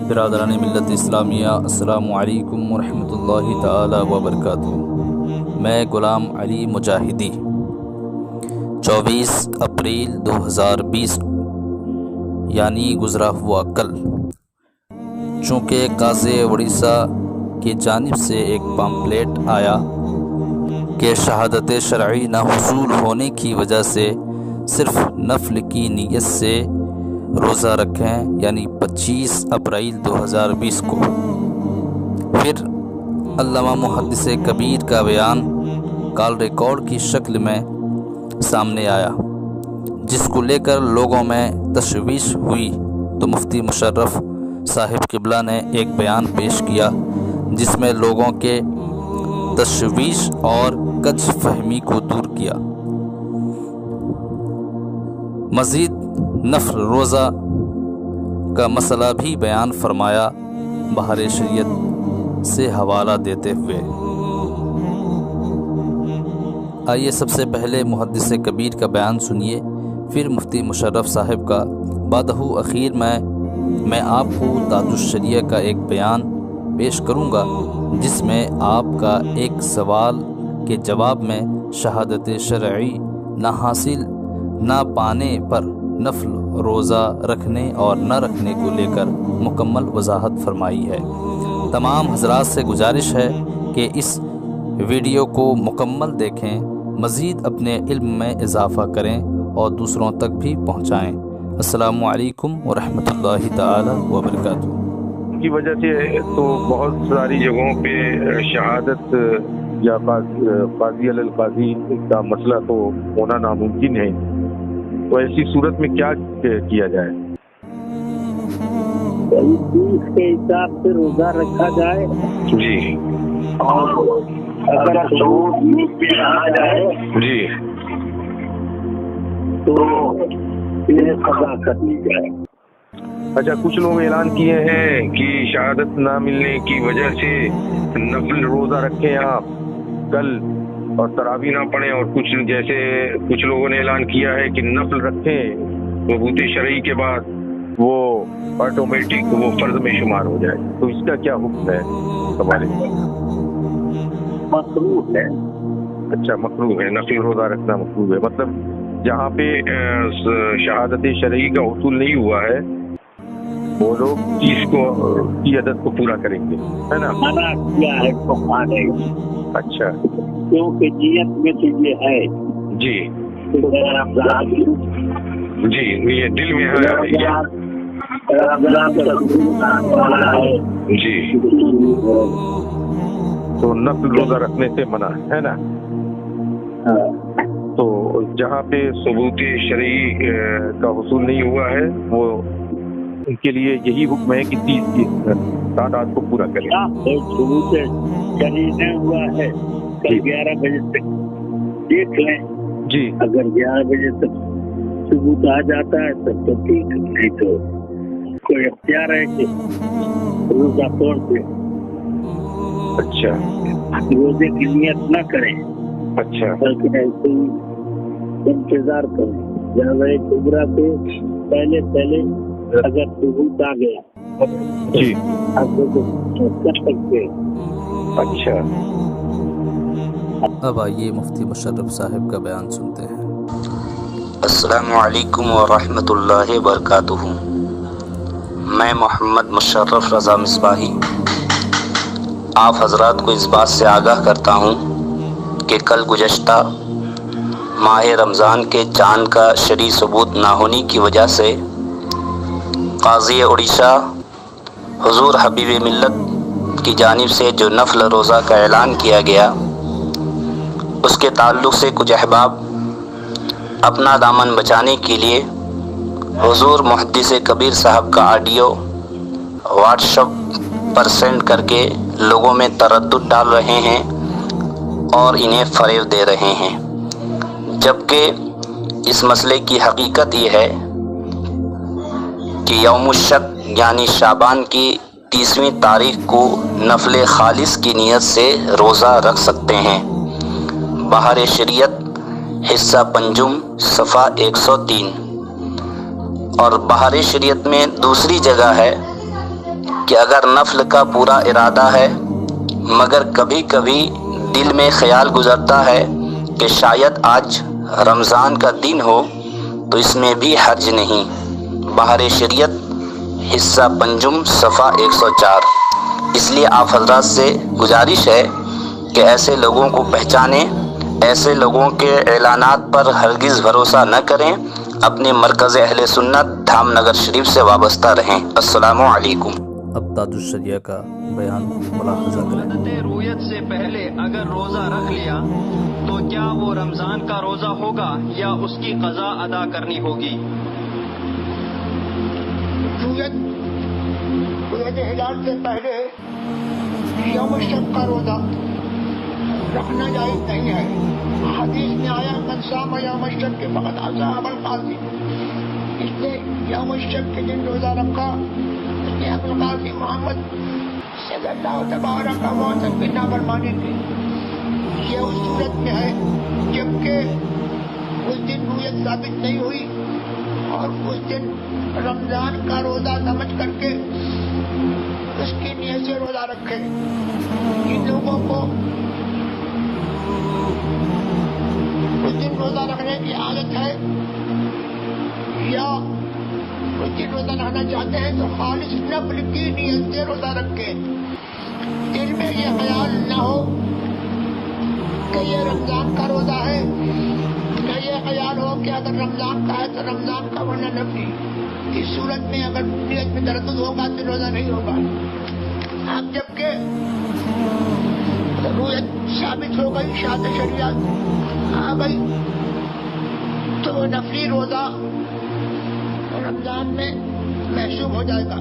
برادران ملت اسلامیہ، السلام علیکم ورحمۃ اللہ تعالی وبرکاتہ۔ میں غلام علی مجاہدی 24 اپریل 2020 یعنی گزرا ہوا کل، چونکہ قاضی اڑیسہ کی جانب سے ایک پامپلیٹ آیا کہ شہادت شرعی ناحصول ہونے کی وجہ سے صرف نفل کی نیت سے روزہ رکھیں، یعنی 25 اپریل 2020 کو۔ پھر علامہ محدث کبیر کا بیان کال ریکارڈ کی شکل میں سامنے آیا، جس کو لے کر لوگوں میں تشویش ہوئی تو مفتی مشرف صاحب قبلہ نے ایک بیان پیش کیا جس میں لوگوں کے تشویش اور کج فہمی کو دور کیا۔ مزید نفل روزہ کا مسئلہ بھی بیان فرمایا، بہار شریعت سے حوالہ دیتے ہوئے۔ آئیے سب سے پہلے محدث کبیر کا بیان سنیے، پھر مفتی مشرف صاحب کا۔ بعدہ اخیر میں آپ کو تاج الشریعہ کا ایک بیان پیش کروں گا، جس میں آپ کا ایک سوال کے جواب میں شہادت شرعی نہ حاصل نہ پانے پر نفل روزہ رکھنے اور نہ رکھنے کو لے کر مکمل وضاحت فرمائی ہے۔ تمام حضرات سے گزارش ہے کہ اس ویڈیو کو مکمل دیکھیں، مزید اپنے علم میں اضافہ کریں اور دوسروں تک بھی پہنچائیں۔ السلام علیکم ورحمۃ اللہ تعالی وبرکاتہ۔ کی وجہ سے تو بہت ساری جگہوں پہ شہادت یا قاضی علی القاضی کا مسئلہ تو ہونا ناممکن ہے، تو ایسی صورت میں کیا کیا جائے؟ کے حساب سے روزہ رکھا جائے جی، اور اگر ثبوت پہ آ جائے جی تو پھر قضا کر لی جائے۔ اچھا، کچھ لوگ اعلان کیے ہیں کہ شہادت نہ ملنے کی وجہ سے نفل روزہ رکھیں آپ کل اور تراویح نہ پڑھیں، اور کچھ لوگوں نے اعلان کیا ہے کہ نفل رکھیں ثبوت شرعی کے بعد وہ آٹومیٹک وہ فرض میں شمار ہو جائے، تو اس کا کیا حکم ہے ہمارے؟ مکروہ ہے۔ اچھا، مکروہ ہے، نفل روزہ رکھنا مکروہ ہے، مطلب جہاں پہ شہادت شرعی کا حصول نہیں ہوا ہے وہ لوگ کی عدد کو پورا کریں گے، ہے نا؟ منع کیا ہے تو مانے، اچھا کیونکہ نیت میں تو یہ ہے جی جی، یہ دل میں ہے جی، تو نفل روزہ رکھنے سے منع ہے نا؟ تو جہاں پہ ثبوت شرعی کا حصول نہیں ہوا ہے وہ ان کے لیے یہی حکم ہے کہ 30 کی تعداد کو پورا کریں۔ ثبوت شرعی نہیں ہوا ہے، کل 11 بجے تک دیکھ لیں جی، اگر 11 بجے تک ثبوت آ جاتا ہے تب تو ٹھیک، نہیں تو کوئی اختیار ہے کہ روزہ توڑ دے، اچھا روزے کی نیت نہ کریں، اچھا بلکہ ایسے ہی انتظار کریں۔ جلوہ کبریٰ سے پہلے اگر ثبوت آ گیا جی، اب تو کر سکتے۔ اچھا، اب آئیے مفتی مشرف صاحب کا بیان سنتے ہیں۔ السلام علیکم ورحمۃ اللہ وبرکاتہ۔ میں محمد مشرف رضا مصباحی آپ حضرات کو اس بات سے آگاہ کرتا ہوں کہ کل گزشتہ ماہ رمضان کے چاند کا شرعی ثبوت نہ ہونے کی وجہ سے قاضی اڑیسہ حضور حبیب ملت کی جانب سے جو نفل روزہ کا اعلان کیا گیا، اس کے تعلق سے کچھ احباب اپنا دامن بچانے کے لیے حضور محدث کبیر صاحب کا آڈیو واٹس ایپ پر سینڈ کر کے لوگوں میں تردد ڈال رہے ہیں اور انہیں فریب دے رہے ہیں، جبکہ اس مسئلے کی حقیقت یہ ہے کہ یوم الشک یعنی شعبان کی 30ویں تاریخ کو نفل خالص کی نیت سے روزہ رکھ سکتے ہیں۔ بہار شریعت حصہ پنجم صفحہ 103۔ اور بہار شریعت میں دوسری جگہ ہے کہ اگر نفل کا پورا ارادہ ہے مگر کبھی کبھی دل میں خیال گزرتا ہے کہ شاید آج رمضان کا دن ہو تو اس میں بھی حرج نہیں۔ بہار شریعت حصہ پنجم صفحہ 104۔ اس لیے آپ حضرات سے گزارش ہے کہ ایسے لوگوں کو پہچانیں، ایسے لوگوں کے اعلانات پر ہرگز بھروسہ نہ کریں، اپنے مرکز اہل سنت دھام نگر شریف سے وابستہ رہیں۔ السلام علیکم۔ اب تاج الشریعہ کا بیان ملاحظہ کریں۔ شہادت رویت سے پہلے اگر روزہ رکھ لیا تو کیا وہ رمضان کا روزہ ہوگا یا اس کی قضا ادا کرنی ہوگی؟ رویت ہلال سے پہلے یوم شک کا روزہ رکھنا جائز نہیں ہے۔ حدیث میں آیا من صام یوم شک کے فقط اصاب القاسم، اس نے یوم شک کے دن روزہ رکھا، اس نے ابو القاسم محمد صلی اللہ تبارک و تعالی کی نافرمانی کی۔ یہ اس صورت میں ہے جبکہ اس دن رویت ثابت نہیں ہوئی اور اس دن رمضان کا روزہ سمجھ کر کے اس کی نیت سے روزہ رکھے۔ ان لوگوں کو اس دن روزہ رکھنے کی عادت ہے یا اس دن روزہ رکھنا چاہتے ہیں تو خالص نفل کی نیت سے روزہ رکھے، دل میں یہ خیال نہ ہو کہ یہ رمضان کا روزہ ہے، نہ یہ خیال ہو کہ اگر رمضان کا ہے تو رمضان کا ورنہ نفلی۔ اس صورت میں اگر نیت میں تردد ہوگا تو روزہ نہیں ہوگا۔ اب جبکہ رویت ثابت ہو گئی، شہادت شریعت آ گئی، تو نفلی روزہ رمضان میں محسوب ہو جائے گا۔